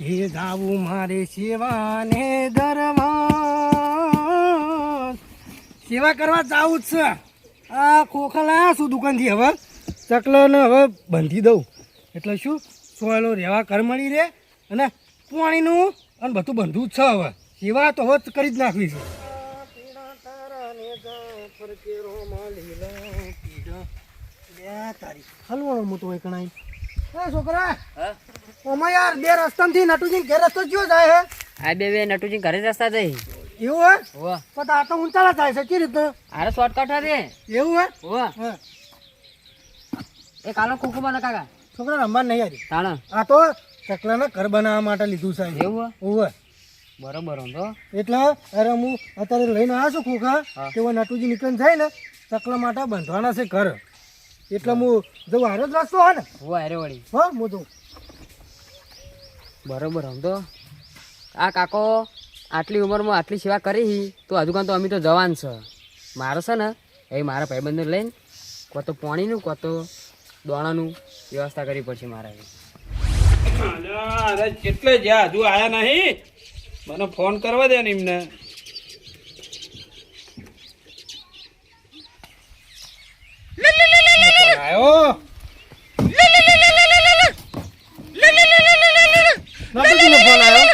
એ ગાવું મારે સેવાને દરવા સેવા કરવા જાવું જ છે. આ ખોખા લાયા છું દુકાનથી, હવે ચકલાને હવે બાંધી દઉં એટલે શું સોયલો રહેવા ઘર મળી રહે અને પાણીનું અને બધું બંધવું જ છે. હવે સેવા તો હવે કરી જ નાખવી છે. હલવાનો મોટો હોય કણાઈ. એ છોકરા ઓમાં યાર બે રસ્તામાંથી નટુજી ઘેર રસ્તો કયો જાય હે? આ બે નટુજી ઘરે રસ્તા જઈ. એવું હે? પણ આ તો ઊંચાલા જાય છે. કેવી રીતે? અરે શોર્ટકટ હે. એવું હે? હા. એ કાલો ખોખો બના કાકા. છોકરા રમવા નહીં આવી. તાણા આ તો ચકલાના ઘર બનાવવા માટે લીધું છે. એવું ઓવે બરોબર તો એટલે અરે હું અત્યારે લઈને આવ્યો છું ખોખા કે નટુજી નીકળીને થાય ને ચકલા માટે બાંધવાના છે ઘર. એટલે હું જવું હારો જ રસ્તો હે ને? અરે વળી હા હું તો બરોબર તો આ કાકો આટલી ઉંમરમાં આટલી સેવા કરી તો હજુ કાં તો અમે તો જવાન છે. મારે છે ને એ મારા ભાઈબંધને લઈને કોતો પાણીનું કોતો દોણાનું વ્યવસ્થા કરવી પડશે મારે. અરે કેટલે જ્યાં હજુ આયા નહીં, મને ફોન કરવા દે ને એમને. આવ્યો નટુજીનો ફોન આવ્યો.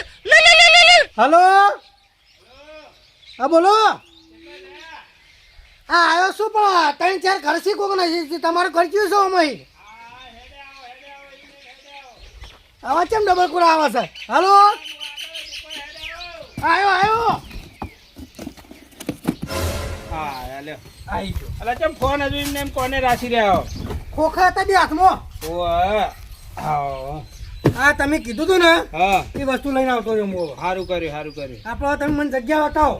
હલો હા બોલો. હા આવ્યો શું પણ 3-4 ઘર શીખો કે નહીં? તમારું ઘર કયું છો અમે? આવા કેમ ડબલ કુરા આવે છે? હલો આવ્યો આવ્યો. હા લે આવી ગયો. અલા ચમ ફોન હજુ એમને એમ કોને રાખી રહ્યો? ખોખા હતા બે હાથમાં. ઓય હા તમે કીધું તું ને હા એ વસ્તુ લઈને આવતો રહ્યો હું. સારું કર્યું સારું કર્યું. આપણે તમે મને જગ્યા બતાવો.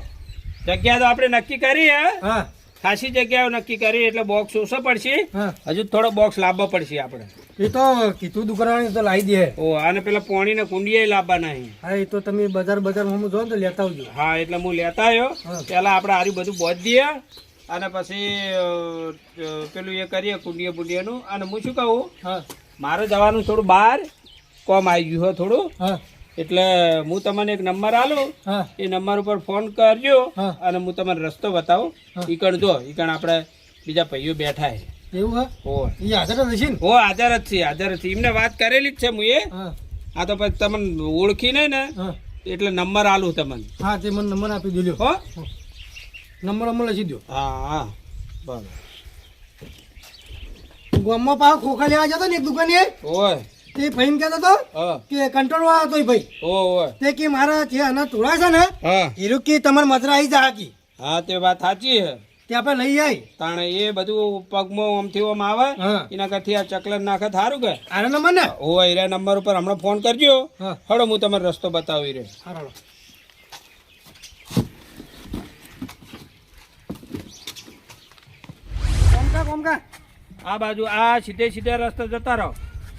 જગ્યા તો આપણે નક્કી કરી હે, હા ખાસી જગ્યાઓ નક્કી કરી એટલે બોક્સ ઓછો પડશે. હા હજુ થોડો બોક્સ લાવવો પડશે આપણે. એ તો કીધું દુકાનવાળી તો લાવી દે. ઓ અને પેલા પોણીને કુંડીએ લાવવા નહીં. હા એ તો તમે બજારમાં જો ને તો લેતા આવજો. હા એટલે હું લેતા આવ્યો. હા. પેલા આપણે હારી બધું બોધ દઈએ અને પછી પેલું એ કરીએ કુંડીએ બુંડીએનું. અને હું શું કહું, હા મારે જવાનું થોડું બહાર કોમ આવી ગયું હોય થોડું, હા એટલે હું તમને એક નંબર આલું, હા એ નંબર ઉપર ફોન કરજો હા. અને હું તમને રસ્તો બતાવું. હા. ઈકણ જો ઈકણ આપણે બીજા ભાઈઓ બેઠા છે. એવું હા હો એ હાજર જ હશે ને? હો હાજર જ છે હાજર જ છે. એમને વાત કરેલી જ છે હું એ. હા આ તો પછી તમને ઓળખી નહીં ને હા એટલે નંબર આલું તમને. હા તે મને નંબર આપી દેજો. હો નંબર અમને લખી દો. હા હા બરાબર. ગામમાં પાછો ખોખા લેવા જતો ને એક દુકાને, ઓય તે ભાઈ કહેતો હતો હા કે કંટ્રોલ વાળો હતો એ ભાઈ. ઓય તે કે મારા જે આના ટોળા છે ને હા હીરો કે તમારે મજરા આવી જા કી હા તે વાત સાચી છે. તે આપણે લઈ આવી. તાણે એ બધું પગમાં આમથી આમ આવે હા એના કરતી આ ચકલર નાખે સારું કે. આનો નંબર ને? ઓય એરા નંબર ઉપર હમણાં ફોન કરજો. હા હળો હું તમને રસ્તો બતાવી રહ્યો. હારો કોમકા આ બાજુ આ સીધે સીધે રસ્તે જતા રહો.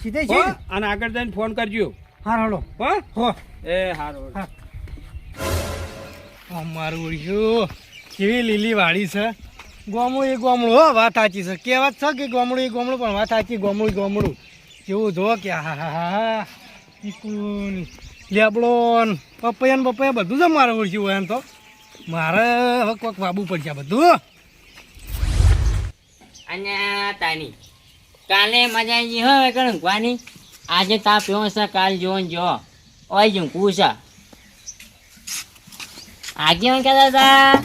સીધે હો? છે. અને આગળ જઈને ફોન કરજો. હા હાલો હો હો એ હારો હા. અમારું ઓળખ્યું કેવી લીલી વાડી છે. ગોમડું એ ગોમડું હો, વાત સાચી છે. કહેવત છે કે ગોમડું એ ગોમડું, પણ વાત સાચી ગોમડું ગોમડું કેવું જો કે હા હા હા ચીકુન લેબડો પપૈયા ને બધું છે મારે ઓળખ્યું હોય એમ તો. મારે હવે કોઈક વાબવું પડશે આ બધું. અને તાની કાલે મજા આવી ગઈ હોય ઊંઘવાની. આજે તાપ એવો છે, કાલ જો ને જો ઓય જ ઊંઘવું છે. આજે એમ કહેતા હતા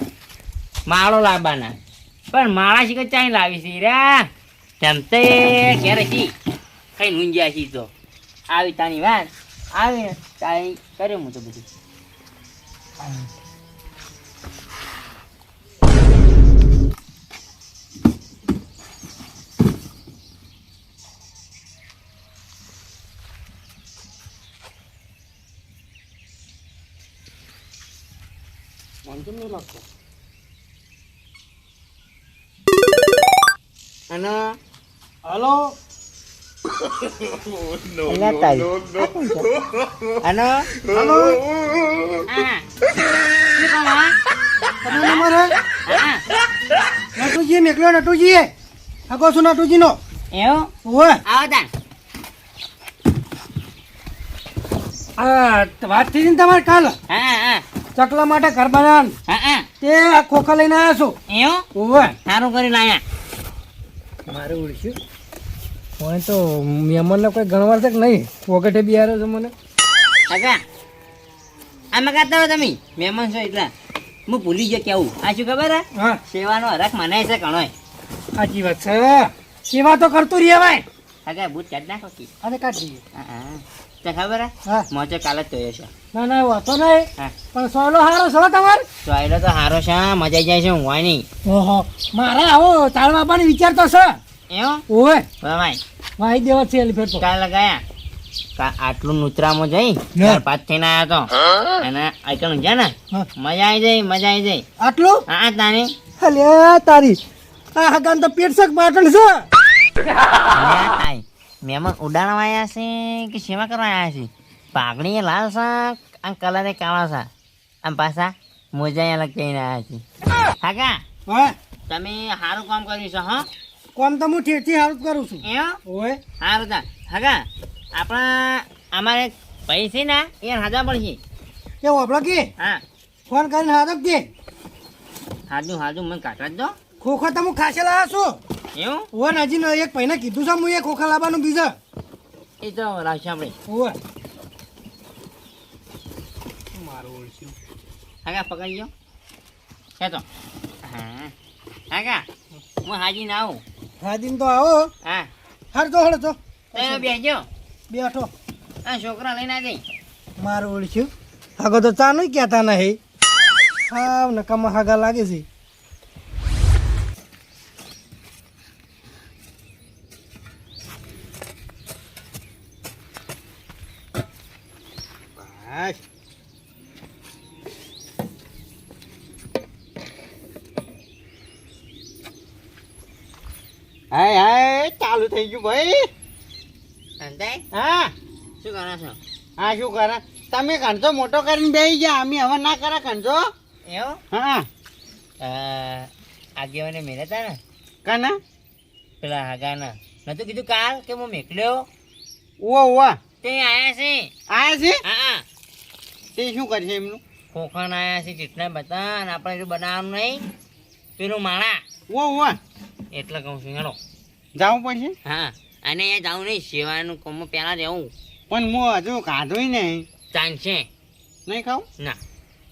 માળો લાવવાના, પણ માળા શીખર ચાઈ લાવી છે રે. જમતે ઘેર હતી કઈ ઊંઘ્યા છી તો આવી તાની વાત આવી ને તાઈ કર્યું હું તો બધું. અને હલો અલ્યા તાઈ અને હલો હા શું કામ હા? તમારો નંબર હે? હા નટુજી નીકળ્યો. નટુજી આ કહું છું નટુજીનો. એવું ઓવે આવો તાન આ વાત થઈ ને તમારે કાલ હા હા ચકલા માટે ઘર બનાવવાનું હા હા તે આ ખોખા લઈને આવ્યા છો એવું ઓવે સારું કરી લાયા મારે ઓળખ્યું હોય તો મહેમાનને કોઈ ગણવાર છે કે નહીં પોકેટે બી આવ્યો છે મને કાકા આમાં કાતા હો તમે મહેમાન છો એટલા હું ભૂલી ગયો કેવું આ શું ખબર હે હા સેવાનો હરખ મનાય છે ઘણોય સાચી વાત છે સેવા તો કરતું રહેવાય કાકા ભૂત કાઢ નાખો કી અને કાઢી દઈએ હા હા તે ખબર હે હા મોચો કાલે જ જોયો છે ના ના વાતો નહીં હા પણ સોયલો હારો છો તમારે તો આયલો તો હારો છે મજા આવી જાય છે હું હોય નહીં ઓહો મારે આવો તાળ બાપાને વિચાર તો છે એવું ઓવે ભાઈ વાહી દેવા છે એલી ફેર તો કાલે ગયા આટલું નુતરામાં જઈ ને. 4-5 થઈને આવ્યો તો અને આઈકણ છે ને હા. મજા આવી જાય આટલું હા તાણી અલ્યા તારી આ હગાન તો પેટ શક પાટણ છે તાઈ મહેમાન ઉડાડવા આવ્યા છે કે સેવા કરવા આવ્યા છે પાઘડી લાલ શાક અને કલરે કાળા શાક આમ પાછા મોજા અલગ કહીને આવ્યા છે કાકા હા તમે સારું કામ કર્યું છે હા કોમ તો હું ઠેઠથી હારું જ કરું છું એવું ઓવે સારું તા કાકા આપણા અમારે ભાઈ છે ને એ હાજા પડશે કે ઓબળો કે હા ફોન કરીને હાજર કે હાજુ મને કાઢવા જ દો ખોખા તો હું ખાસે લાવ્યા છું એવું ઓવે ને હજી એક ભાઈને કીધું છે હું એ ખોખા લાવવાનું બીજા એ તો રાખશે આપણે ઓવે મારું ઓળખ્યું કાકા પકડી ગયો છે તો હા કાકા હું હાજી ના આવું હાજીને તો આવો હા હાર તો હળ તો તમે બેસજો બેઠો આ છોકરા લઈને આવી મારું ઓળખ્યું હાગો તો ચા નહીં કહેતા નહીં હા નકામા હાગા લાગે છે બસ હાય હાય ચાલુ થઈ ગયું ભાઈ અંતાઈ હા શું કરો છો હા શું કરે તમે ખંચો મોટો કરીને બેસી ગયા અમે હવે ના કરે ખંચો એવું હા આગેવાને મેળ્યા હતા ને કાના પેલા હાગાના નતું કીધું કાલ કે હું મેકલ્યો ઓ તે આયા છે આયા છે હા હા તે શું કરશે એમનું ખોખાન આયા છે જેટલા બધા અને આપણે એટલું બનાવવાનું નહીં પેલું માળા ઓ એટલે કહું છું હેલો જવું પડશે હા અને અહીંયા જાઉં નહીં સેવાનું કોમ પહેલાં જવું પણ હું હજુ ખાધું નહીં ચાલશે નહીં ખાવું ના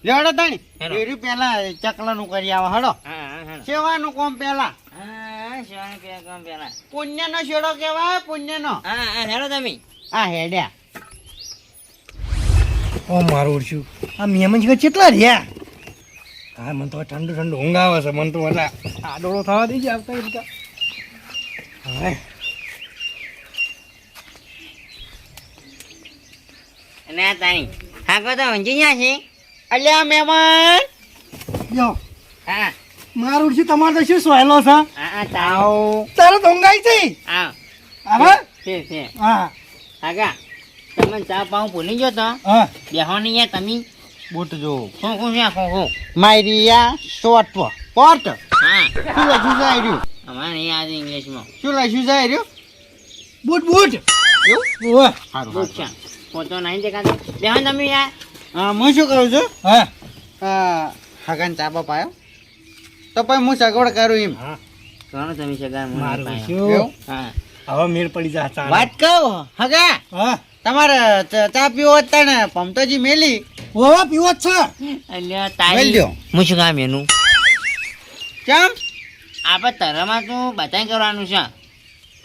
લેવડો તાણી હેલો. એરી પેલા ચકલાનું કરી આવા હડો હા હા હેલો સેવાનું કોમ પેલા હા સેવાનું કામ પહેલાં પુણ્યનો શેડો કહેવાય પુણ્યનો હા હા હેલો તમે આ હેડ્યા ઓ મારું ઓળખ્યું આ મહેમાન છે કેટલા રહ્યા હા મને તો ઠંડુ ઠંડુ ઊંઘ આવે છે મને તો બધા આડોળો થવા દેજે આવતા રીતે હવે અને આ તાણી હા કહો તો ઊંઘી ગયા છે અલ્યા મહેમાન જો હા મારું ઓળખ્યું તમારે તો શું સોયલો છે હા હા તાવ તારે તો ઊંઘાઈ છે આવ હવે છે હા કાકા તમે ચા પાઉં ભૂલી ગયો તો હા બેહો નહીં યાર તમે બૂટ જો શું છે શું માયરિયા શોર્ટ પોર્ટ હા શું લખ્યું છે આર્યું અમારે નહીં આજે ઇંગ્લિશમાં શું લખ્યું છે આર્યું બૂટ બૂટ એવું ઓવે સારું પૂછા પોતો નહીં દેખાતો બેહો તમે યાર હું શું કરું છું હા હગન ચાબા પાયો તો પછી હું સગવડ કરું એમ હા કોણ તમે સગા મને મારું પાયા? ઓળખ્યું એવું? હા હવે મેળ પડી જા ચા વાત કહું હગા હા તમારે ચા પીવો હતા ને પમતોજી મેલી ઓવે પીવો જ છે અલ્યા મેલ તારી દ્યો. હું શું કામ એનું કેમ આપણે તરમાં તો બધાય કરવાનું છે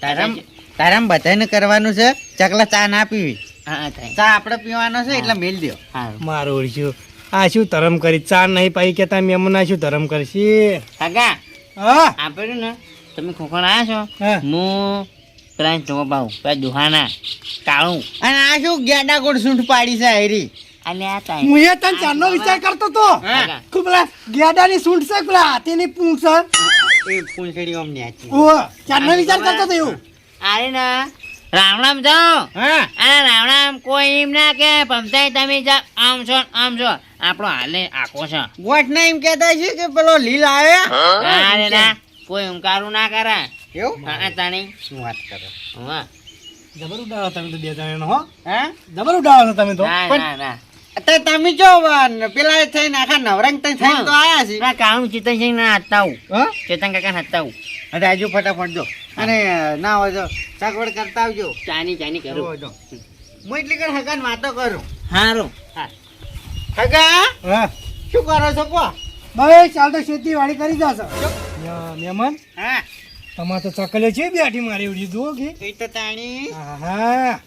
તારામ તારામ બધાને કરવાનું છે ચકલા ચા ના પીવી હા થાય ચા આપણે પીવાનો છે એટલે મેલ દ્યો સારું મારું ઓળખ્યું આ શું ધરમ કરી ચા નહીં પાઈ કેતા મહેમાન આ શું ધરમ કરશે કાકા હા આપણે ને તમે ખોખણ આવ્યા છો હા હું પેલા જોવા પાઉં પેલા દુહાના કાળું અને આ શું ગેડા ગોળ સૂંઠ પાડી છે હેરી અને આ તાય હું એ તને ચારનો વિચાર કરતો તો હા. કે પેલા ગેડાની સૂંઢ છે પેલા હાથીની પૂંછ છે એ પૂંછડી અમને આચી ઓ ચારનો વિચાર કરતો તો એવું અરે ના રામ રામ જાઓ હા અરે રામ રામ કોઈ એમ ના કે પમતાય તમે જા આમ છો ને આમ છો આપણો હાલે આખો છે ગોઠ ના એમ કહેતા છે કે પેલો લીલ આવ્યા અરે ના કોઈ ઊંકારું ના કરે એવું હા તાણી શું વાત કરો હા જબર ઉડાડો તમે તો બે જણાનો હો હે જબર ઉડાડો છો તમે તો ના ના ના અત્યારે તમે જો પેલા થઈને આખા નવરંગ થઈને તો આયા છે ના કાણું ચેતનસિંહ ના હતા હું હા ચેતન કાકા હતા હું અરે આજુ ફટાફટ જો અને ના હોય તો સગવડ કરતા આવજો ચાની જો કરું જો હું એટલી કર હગાન વાતો કરું હારું હા હગા હા શું કરો છો કો બસ ચાલ તો ખેતીવાડી કરી જાશો મહેમાન હા તમારે તો ચકલે છે બેઠી મારી એવડી જુઓ કે એ તો તાણી હા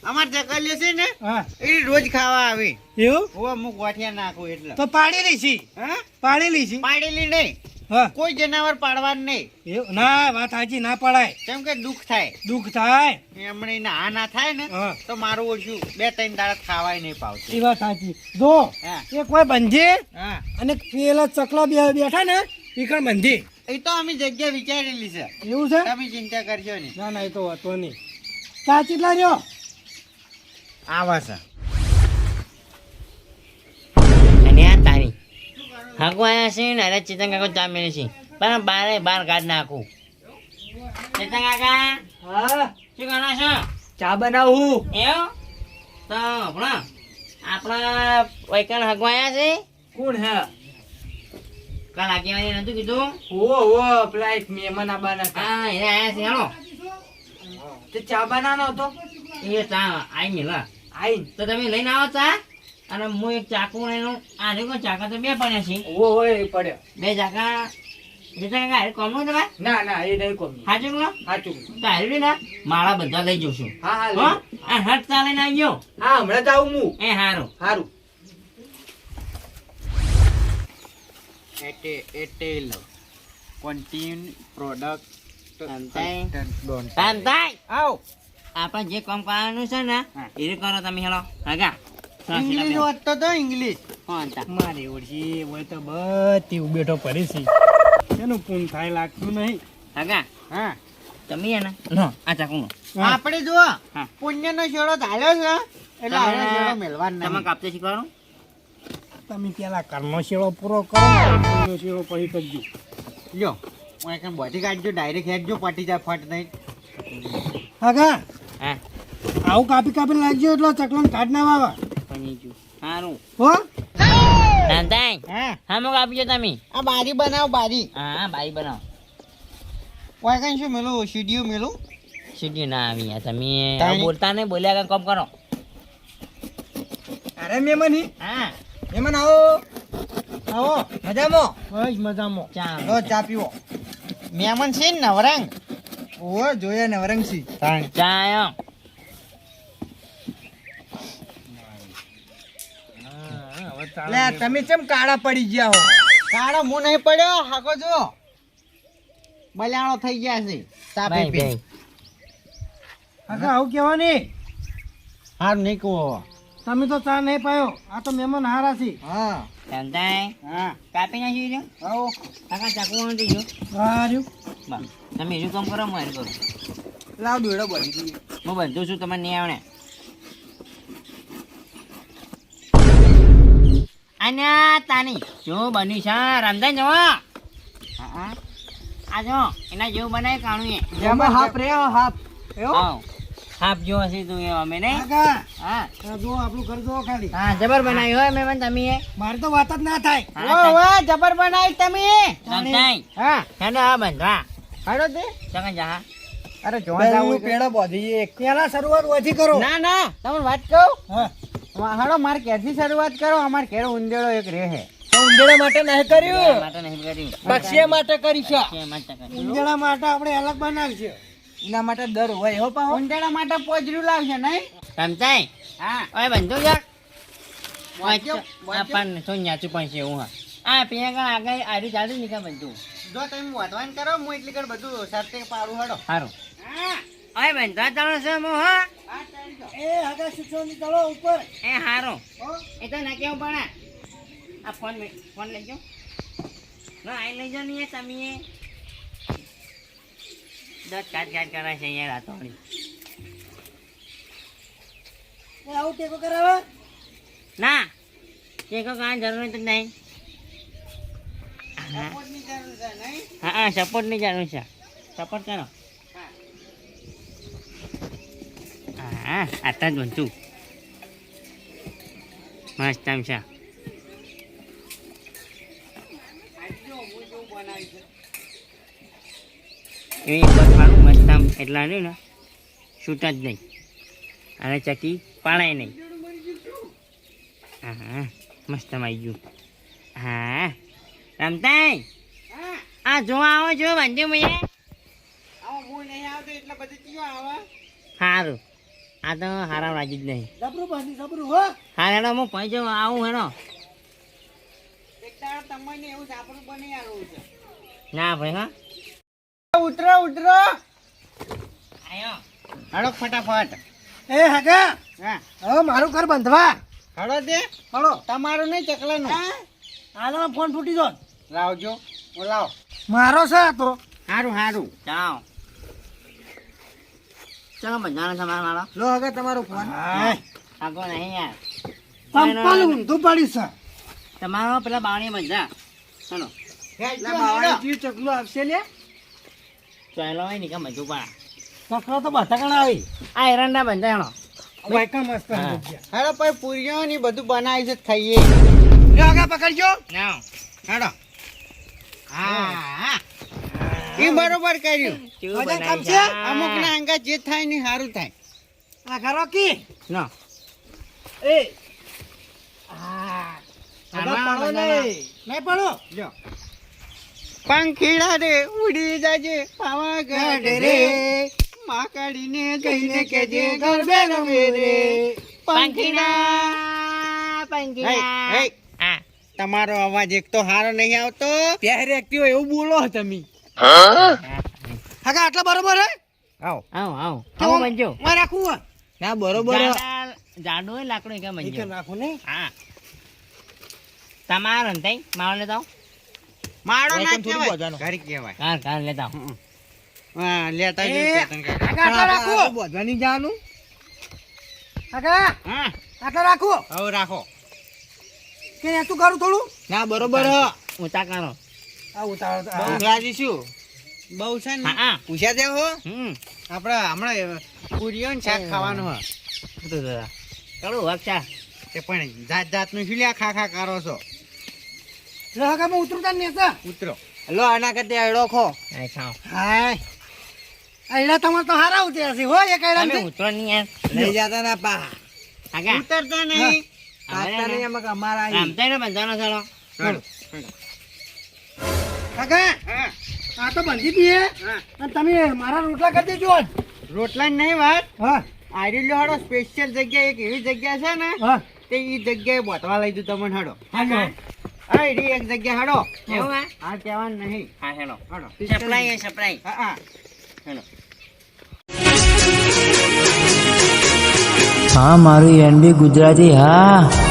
અમાર ચકલીઓ છે ને હા એ રોજ ખાવા આવે એવું હું અમુક ગોઠિયા નાખું એટલે તો પાડેલી છે હા પાડેલી છે પાડેલી નહીં હા કોઈ જનાવર પાડવાનું નહીં એવું ના વાત સાચી ના પડાય કેમ કે દુઃખ થાય દુઃખ થાય એમણે ના ના થાય ને હા તો મારું ઓછું 2-3 દાડા ખાવાય નહીં પાવતું એ વાત સાચી જો હા એ કોઈ બંધે હા અને પેલા ચકલા બેઠા ને એ કણ બંધે એ તો અમે જગ્યા વિચારેલી છે એવું છે તમે ચિંતા કરજો નહીં ના ના એ તો હતો નહીં સાચી જ રહ્યો આવા છે અને આ તારી હાકુ આયા છે ને અરે ચેતન કાકા ચા મેળે છે પણ બાર કાઢ નાખું ચેતન કાકા હા શું કરો છો ચા બનાવું એવું તો હમણાં આપણા વૈકણ હગવાયા છે કોણ હે કાલ આગેવાની નતું કીધું ઓ પેલા એક મહેમાન આબાના હા એને આયા છે હેલો તે ચા બનાવવાનો હતો એ ચા આઈ મેલા આઈ તો તમે લઈને આવો ચા અને હું એક ચાકુ લઈને આને કોઈ ચાકા તો બે પડ્યા છે હોય પડ્યો બે ચાકા ચેતન કાકા હારે કોમનું તમે ના ના એ નહીં કોમ હાચું લો સાચું તો હારી ને માળા બધા લઈ જઉં છું હા હો આ હટ ચા લઈને આવજો હા હમણાં જાઉં હું એ હારું સારું એટેલ કોન્ટિન્યુ પ્રોડક્ટ કામ થાય આવ આપણે જે કામ કરવાનું છે ને એ કરો તમે હેલો હગા ઇંગ્લિશ વાંચતો તો ઇંગ્લિશ મારી ઓળખી હોય તો બધી બેઠો પડી છે એનું પૂન થાય લાગતું નહીં હગા હા તમે એને લો આ ચાકુ લો આપણે જો હા. પુણ્ય નો શેડો ધાલ્યો છે એટલે તમે- આનો શેડો મેલવાનો તમે નહીં. કાપતે શીખવાનું તમે પેલા કરનો શેળો પૂરો કરો પૂરનો શેળો પછી કરજો લ્યો હું એક બોધી કાઢજો ડાયરેક્ટ હેડજો પટી જાય ફટ નહીં હા હા આવું કાપી કાપી લાગજો એટલો ચકલો કાઢ ના વાવા બની ગયું સારું હો શાંતાઈ હા હા મોક આપજો તમે આ બારી બનાવ બારી હા બાઈ બનાવો વાયકન શું મેલું સીડીયું મેલું સીધી ના આવી આ તમે તાણી. બોલતા નહીં બોલ્યા કામ કામ કરો અરે મહેમાન હા એમાં આવો આવો મજામાં બસ મજામાં ચાલો લો ચા પીવો મહેમાન છે ને નવરંગ ઓહો જોયા નવરંગ છે ચાયો લે તમે કેમ કાળા પડી ગયા હો કાળા હું નહીં પડ્યો હાકો જો બલાણો થઈ ગયા છે ચા પી બાય પી બાય કાકા આવું કહેવાની હાર નહીં કહો તમે તો ચા નહીં પાયો આ તો મહેમાન હારા છે હા શાંતાઈ હા કાપી નાખી દો આવો કાકા ચાકુ નથી જો હાર્યું બસ તમે એનું કામ કરો હું એનું કરું લાવ દોડો બધી દઈએ હું બધું છું તમારે નહીં આવડે અને તાની શું બન્યું છે રામદાન જવો હા આ જો એના જેવું બનાવે કાણું એ જેમાં હાફ રે હાફ આવ હાફ જો હશે તું એ અમે નહીં કાકા હા આ જો આપણું ઘર જો ખાલી હા જબર બનાવ્યું હોય મેં પણ તમે એ મારે તો વાત જ ના થાય ઓ વાહ જબર બનાવી તમે રામદાન હા હેડો આ બંધવા હાડો તે ચકન જા અરે જોવા જાવ પેડો બોધી પેલા શરૂઆત ઓછી કરો ના ના તમને વાત કહું હા હાડો માર ક્યાંથી શરૂઆત કરો અમાર ઘેર ઉંદેડો એક રહે છે ઉંદેડા માટે નહીં કર્યું માટે નહીં કર્યું બક્ષિયા માટે કરી છે કે માટે કર્યું ઉંદેડા માટે આપણે અલગ બનાવશે એના માટે દર હોય હો પાહો ઉંદેડા માટે પોજરું લાવશે નહીં રામદાન હા ઓય બંધો યાર વાંચ્યો, આ પણ તો ન્યાચું પણ છે એવું હા આ પેગા આગળ આડી ચાલુ નીકળ બંધું જો તમે વાતવાન કરો હું એટલી કર બધું શરતે પાડું હાડો સારું હા ઓય બંધવા ચાલો છે મો હા એ આગળ શિક્ષણ ચાલો ઉપર એ હારો એ તો ના કેવું પણ આ ફોન લઈ જાઓ ના આઈ લઈ જાઓ ને તમે દસ કાટ કરે છે યાર આ તોડી એ આવું ટેકો કરાવે ના તે કો કાંઈ જરૂર નથી નહીં સપોર્ટની જરૂર છે નહીં હા સપોર્ટની જરૂર છે સપોર્ટ કરો હા આટલા જ બનતું મસ્ત આમ છે એ બસવાનું મસ્ત આમ એટલા રહ્યું ને છૂટ જ નહીં અને ચકી પાણાય નહીં હા હા મસ્ત આમ આવી ગયું હા રમતાય આ જોવા આવો છો વાંધો મૈયા આવો હું નહીં આવતો એટલે બધું ચિયો આવે સારું આ તો હારા રાજી જ નહીં જબરું બાંધી જબરું હો હા હેડો હું પૈસો આવું હેડો એક દાડો તમને એવું ઝાપડું બની આવું છે ના ભાઈ હા ઉતરો ઉતરો આયો હડો ફટાફટ એ હગા હા હવે મારું ઘર બંધવા હડો દે હળો તમારું નહીં ચકલાનું આ તો ફોન ફૂટી જો લાવજો લાવો મારો છે આ તો સારું સારું ચાલો ચલો બધાનો તમારો મારો લો હગા તમારો ફોન આગો નહીં યાર ચંપલ ઊંધું પડી છે તમારો પેલા બાવણી બધા ચલો એટલે બાવળી ચકલું આવશે લે ચાલો હોય ને કે મજુ પા ચક્ર તો બધા કણ આવી આ એરંડા બંધા હેડો વાયકા મસ્ત હા. હેડો પછી પૂરીઓ ને બધું બનાવી છે ખાઈએ લે હગા પકડજો ના હેડો હા એ બરોબર કર્યું કેવું મજા કામ બનાવી છે? અમુક ના અંગા જે થાય ને સારું થાય આ ઘરો કી ના એ આ હગા આમાં પડો બધામાં. નહીં પડો જો પંખીડા રે ઉડી જાજે પાવાગઢ રે માકડીને જઈને કેજે ગરબે રમે રે પંખીડા હે, પંખીડા હે, હા તમારો અવાજ એક તો સારો નહીં આવતો પહેરે એકટીઓ એવું બોલો તમે હગા આટલા બરોબર હે આવો આવો આવો આવો મંજો મારે રાખવું હે ના બરોબર જાડો હોય લાકડો કે એક મંજો નાખું નહીં હા તમારો ને તઈ મારો લેતા માળો ના થોડું કહેવાય બોજાનો. ઘર કહેવાય કાર કાર લેતા હા લેતા જો એ, ચેતન કાકા. હગા આટલા રાખવું બોધવાની જવાનું હગા હા આટલા રાખવું હવે રાખો કે તું કરું થોડું ના બરોબર ઊંચા કરો આ ઉતારો તો બહુ રાજી શું બહુ છે ને હા હા પૂછ્યા તે હો હમ આપણે હમણાં પૂરીઓ ને શાક ખાવાનું હો કરું વાગચા તે પણ જાત જાતનું શું લ્યા ખા ખા કરો છો લે હગા મેં ઉતરતા ને નેતા ઉતરો લો આના કરતા એડો ખો એ ખાઓ હાય આયડા તમારે તો હારા ઉતર્યા છે હો એક આયડા તમે ઉતરો નહીં યાર લઈ જતા ના પા આગા ઉતરતા નહીં હા. આટલા નહીં અમારે અમારા અહીં. રામતાઈ ને બંધાનો ચાલો ચાલો. કાકા હા આ તો બંધી દીએ હા અને તમે મારા રોટલા કરી દેજો આજ. રોટલા નહીં વાત હા આરી લો હડો સ્પેશિયલ જગ્યા એક એવી જગ્યા છે ને હા તે ઈ જગ્યાએ બોતવા લઈ દઉં તમને હડો હાલો. હા એરી એક જગ્યા હડો એવું હા આ કહેવાનું નહીં હા હેલો હડો સપ્લાય સપ્લાય હા હા હેલો હા મારું એનબી ગુજરાતી હા